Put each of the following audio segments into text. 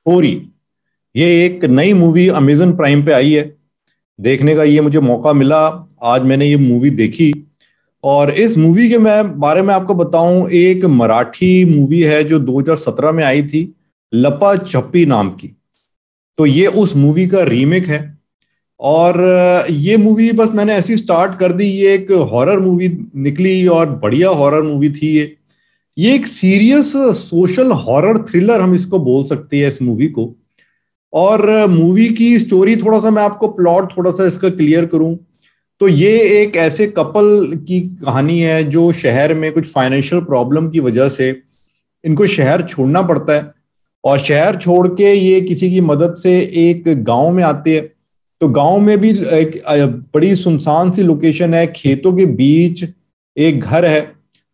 Story, ये एक नई मूवी अमेजन प्राइम पे आई है। देखने का ये मुझे मौका मिला। आज मैंने ये मूवी देखी। और इस मूवी के मैं बारे में आपको बताऊं, एक मराठी मूवी है जो 2017 में आई थी, लपा छप्पी नाम की। तो ये उस मूवी का रीमेक है। और ये मूवी बस मैंने ऐसी स्टार्ट कर दी। ये एक हॉरर मूवी निकली और बढ़िया हॉरर मूवी थी ये एक सीरियस सोशल हॉरर थ्रिलर हम इसको बोल सकते हैं इस मूवी को। और मूवी की स्टोरी, थोड़ा सा मैं आपको प्लॉट थोड़ा सा इसका क्लियर करूं तो ये एक ऐसे कपल की कहानी है जो शहर में कुछ फाइनेंशियल प्रॉब्लम की वजह से इनको शहर छोड़ना पड़ता है। और शहर छोड़ के ये किसी की मदद से एक गांव में आते हैं। तो गांव में भी एक बड़ी सुनसान सी लोकेशन है, खेतों के बीच एक घर है।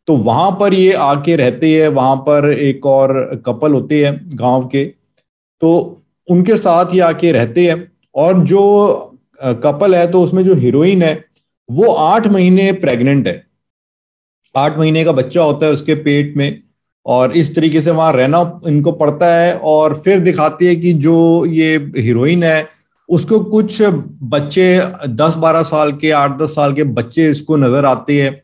तो वहां पर ये आके रहते हैं। वहां पर एक और कपल होते हैं गांव के, तो उनके साथ ही आके रहते हैं। और जो कपल है, तो उसमें जो हीरोइन है वो 8 महीने प्रेग्नेंट है। 8 महीने का बच्चा होता है उसके पेट में। और इस तरीके से वहां रहना इनको पड़ता है। और फिर दिखाती है कि जो ये हीरोइन है उसको कुछ बच्चे 10-12 साल के, 8-10 साल के बच्चे इसको नजर आते हैं,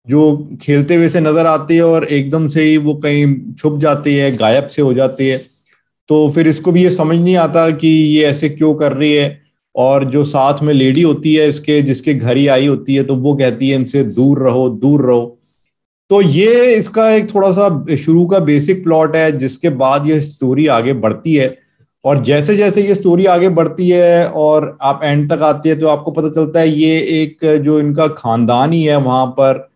जो खेलते हुए से नजर आते हैं। और एकदम से ही वो कहीं छुप जाती है, गायब से हो जाती है। तो फिर इसको भी ये समझ नहीं आता कि ये ऐसे क्यों कर रही है। और जो साथ में लेडी होती है इसके, जिसके घर ही आई होती है, तो वो कहती है इनसे दूर रहो, दूर रहो। तो ये इसका एक थोड़ा सा शुरू का बेसिक प्लॉट है, जिसके बाद ये स्टोरी आगे बढ़ती है। और जैसे जैसे ये स्टोरी आगे बढ़ती है और आप एंड तक आती है, तो आपको पता चलता है ये एक जो इनका खानदान ही है वहां पर,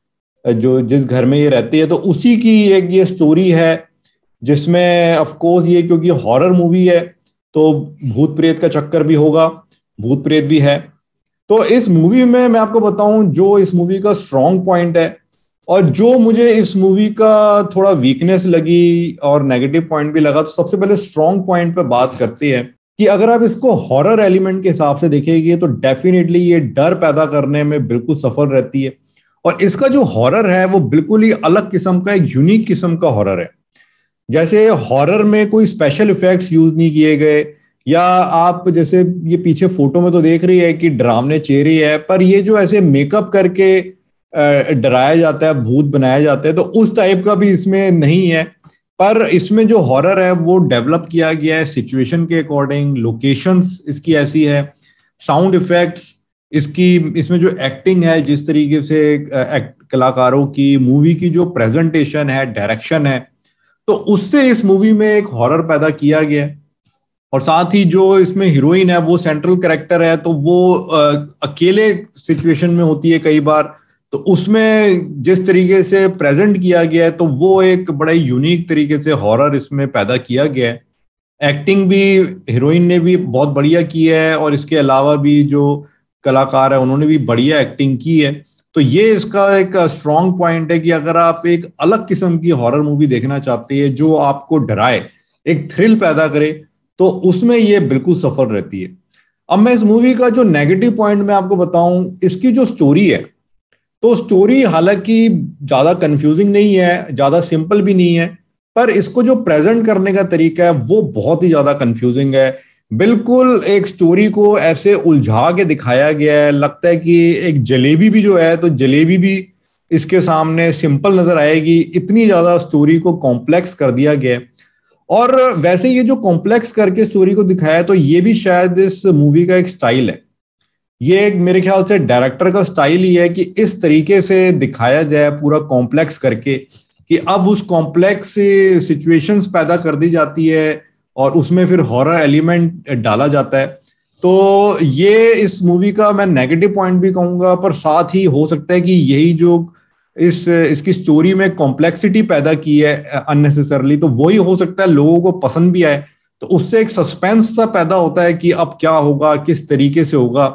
जो जिस घर में ये रहती है, तो उसी की एक ये स्टोरी है। जिसमें ऑफ कोर्स ये क्योंकि हॉरर मूवी है तो भूत प्रेत का चक्कर भी होगा, भूत प्रेत भी है। तो इस मूवी में मैं आपको बताऊं जो इस मूवी का स्ट्रॉन्ग पॉइंट है और जो मुझे इस मूवी का थोड़ा वीकनेस लगी और नेगेटिव पॉइंट भी लगा। तो सबसे पहले स्ट्रॉन्ग पॉइंट पे बात करते हैं कि अगर आप इसको हॉरर एलिमेंट के हिसाब से देखेंगे तो डेफिनेटली ये डर पैदा करने में बिल्कुल सफल रहती है। और इसका जो हॉरर है वो बिल्कुल ही अलग किस्म का, एक यूनिक किस्म का हॉरर है। जैसे हॉरर में कोई स्पेशल इफेक्ट्स यूज नहीं किए गए, या आप जैसे ये पीछे फोटो में तो देख रही है कि डरावने चेहरे है, पर ये जो ऐसे मेकअप करके डराया जाता है, भूत बनाया जाता है, तो उस टाइप का भी इसमें नहीं है। पर इसमें जो हॉरर है वो डेवलप किया गया है सिचुएशन के अकॉर्डिंग। लोकेशंस इसकी ऐसी है, साउंड इफेक्ट्स इसकी, इसमें जो एक्टिंग है, जिस तरीके से कलाकारों की, मूवी की जो प्रेजेंटेशन है, डायरेक्शन है, तो उससे इस मूवी में एक हॉरर पैदा किया गया है। और साथ ही जो इसमें हीरोइन है वो सेंट्रल कैरेक्टर है, तो वो अकेले सिचुएशन में होती है कई बार। तो उसमें जिस तरीके से प्रेजेंट किया गया है, तो वो एक बड़ा यूनिक तरीके से हॉरर इसमें पैदा किया गया है। एक्टिंग भी हीरोइन ने भी बहुत बढ़िया की है, और इसके अलावा भी जो कलाकार है उन्होंने भी बढ़िया एक्टिंग की है। तो ये इसका एक स्ट्रॉन्ग पॉइंट है कि अगर आप एक अलग किस्म की हॉरर मूवी देखना चाहते हैं जो आपको डराए, एक थ्रिल पैदा करे, तो उसमें ये बिल्कुल सफल रहती है। अब मैं इस मूवी का जो नेगेटिव पॉइंट मैं आपको बताऊं, इसकी जो स्टोरी है, तो स्टोरी हालांकि ज्यादा कंफ्यूजिंग नहीं है, ज्यादा सिंपल भी नहीं है, पर इसको जो प्रेजेंट करने का तरीका है वो बहुत ही ज्यादा कंफ्यूजिंग है। बिल्कुल एक स्टोरी को ऐसे उलझा के दिखाया गया है, लगता है कि एक जलेबी भी जो है, तो जलेबी भी इसके सामने सिंपल नजर आएगी, इतनी ज्यादा स्टोरी को कॉम्प्लेक्स कर दिया गया है। और वैसे ये जो कॉम्प्लेक्स करके स्टोरी को दिखाया है, तो ये भी शायद इस मूवी का एक स्टाइल है। ये एक मेरे ख्याल से डायरेक्टर का स्टाइल ही है कि इस तरीके से दिखाया जाए पूरा कॉम्प्लेक्स करके, कि अब उस कॉम्प्लेक्स से सिचुएशंस पैदा कर दी जाती है और उसमें फिर हॉरर एलिमेंट डाला जाता है। तो ये इस मूवी का मैं नेगेटिव पॉइंट भी कहूंगा, पर साथ ही हो सकता है कि यही जो इसकी स्टोरी में कॉम्प्लेक्सिटी पैदा की है अननेसेसरली, तो वही हो सकता है लोगों को पसंद भी आए। तो उससे एक सस्पेंस सा पैदा होता है कि अब क्या होगा, किस तरीके से होगा।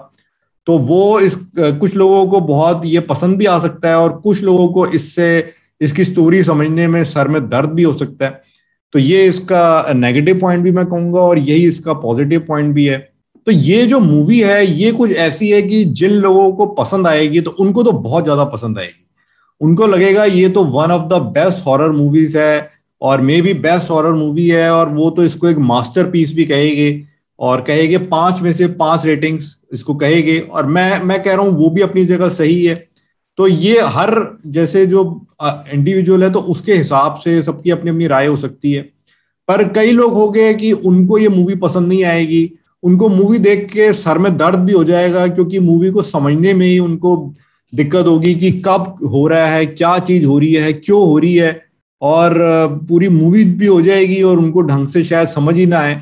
तो वो इस कुछ लोगों को बहुत ये पसंद भी आ सकता है, और कुछ लोगों को इससे इसकी स्टोरी समझने में सर में दर्द भी हो सकता है। तो ये इसका नेगेटिव पॉइंट भी मैं कहूंगा, और यही इसका पॉजिटिव पॉइंट भी है। तो ये जो मूवी है ये कुछ ऐसी है कि जिन लोगों को पसंद आएगी तो उनको तो बहुत ज्यादा पसंद आएगी। उनको लगेगा ये तो one of the best horror movies है, और may be best horror movie है, और वो तो इसको एक मास्टरपीस भी कहेंगे, और कहेंगे 5 में से 5 रेटिंग्स इसको कहेंगे। और मैं कह रहा हूँ वो भी अपनी जगह सही है। तो ये हर जैसे जो इंडिविजुअल है तो उसके हिसाब से सबकी अपनी अपनी राय हो सकती है। पर कई लोग हो गए कि उनको ये मूवी पसंद नहीं आएगी, उनको मूवी देख के सर में दर्द भी हो जाएगा, क्योंकि मूवी को समझने में ही उनको दिक्कत होगी कि कब हो रहा है, क्या चीज हो रही है, क्यों हो रही है, और पूरी मूवी भी हो जाएगी और उनको ढंग से शायद समझ ही ना आए।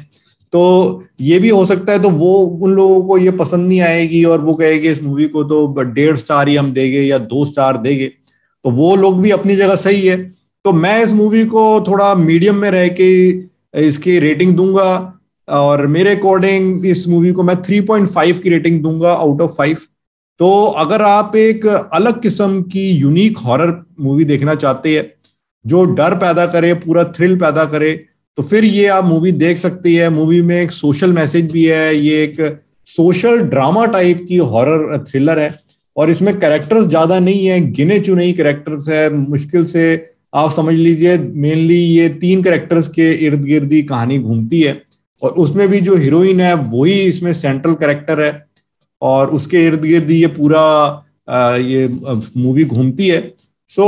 तो ये भी हो सकता है, तो वो उन लोगों को ये पसंद नहीं आएगी और वो कहेंगे इस मूवी को तो 1.5 स्टार ही हम देंगे या 2 स्टार देंगे। तो वो लोग भी अपनी जगह सही है। तो मैं इस मूवी को थोड़ा मीडियम में रह के इसकी रेटिंग दूंगा, और मेरे अकॉर्डिंग इस मूवी को मैं 3.5 की रेटिंग दूंगा आउट ऑफ 5। तो अगर आप एक अलग किस्म की यूनिक हॉरर मूवी देखना चाहते हैं जो डर पैदा करे, पूरा थ्रिल पैदा करे, तो फिर ये आप मूवी देख सकती है। मूवी में एक सोशल मैसेज भी है, ये एक सोशल ड्रामा टाइप की हॉरर थ्रिलर है, और इसमें कैरेक्टर्स ज्यादा नहीं है, गिने चुने ही कैरेक्टर्स है। मुश्किल से आप समझ लीजिए मेनली ये 3 कैरेक्टर्स के इर्द गिर्द ही कहानी घूमती है, और उसमें भी जो हीरोइन है वही इसमें सेंट्रल कैरेक्टर है, और उसके इर्द गिर्द ये पूरा ये मूवी घूमती है। सो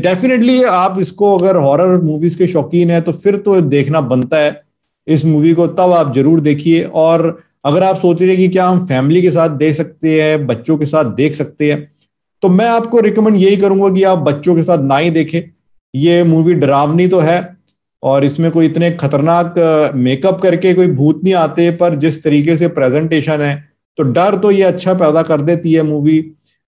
डेफिनेटली आप इसको अगर हॉरर मूवीज के शौकीन है तो फिर तो देखना बनता है इस मूवी को, तब आप जरूर देखिए। और अगर आप सोच रहे हैं कि क्या हम फैमिली के साथ देख सकते हैं, बच्चों के साथ देख सकते हैं, तो मैं आपको रिकमेंड यही करूंगा कि आप बच्चों के साथ ना ही देखें। ये मूवी डरावनी तो है, और इसमें कोई इतने खतरनाक मेकअप करके कोई भूत नहीं आते, पर जिस तरीके से प्रेजेंटेशन है तो डर तो ये अच्छा पैदा कर देती है मूवी,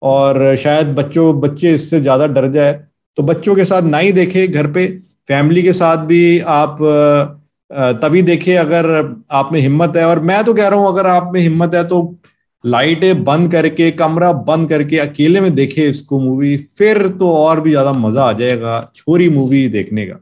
और शायद बच्चे इससे ज्यादा डर जाए। तो बच्चों के साथ ना ही देखे, घर पे फैमिली के साथ भी आप तभी देखे अगर आप में हिम्मत है। और मैं तो कह रहा हूं अगर आप में हिम्मत है तो लाइटें बंद करके, कमरा बंद करके अकेले में देखे इसको मूवी, फिर तो और भी ज्यादा मजा आ जाएगा छोरी मूवी देखने का।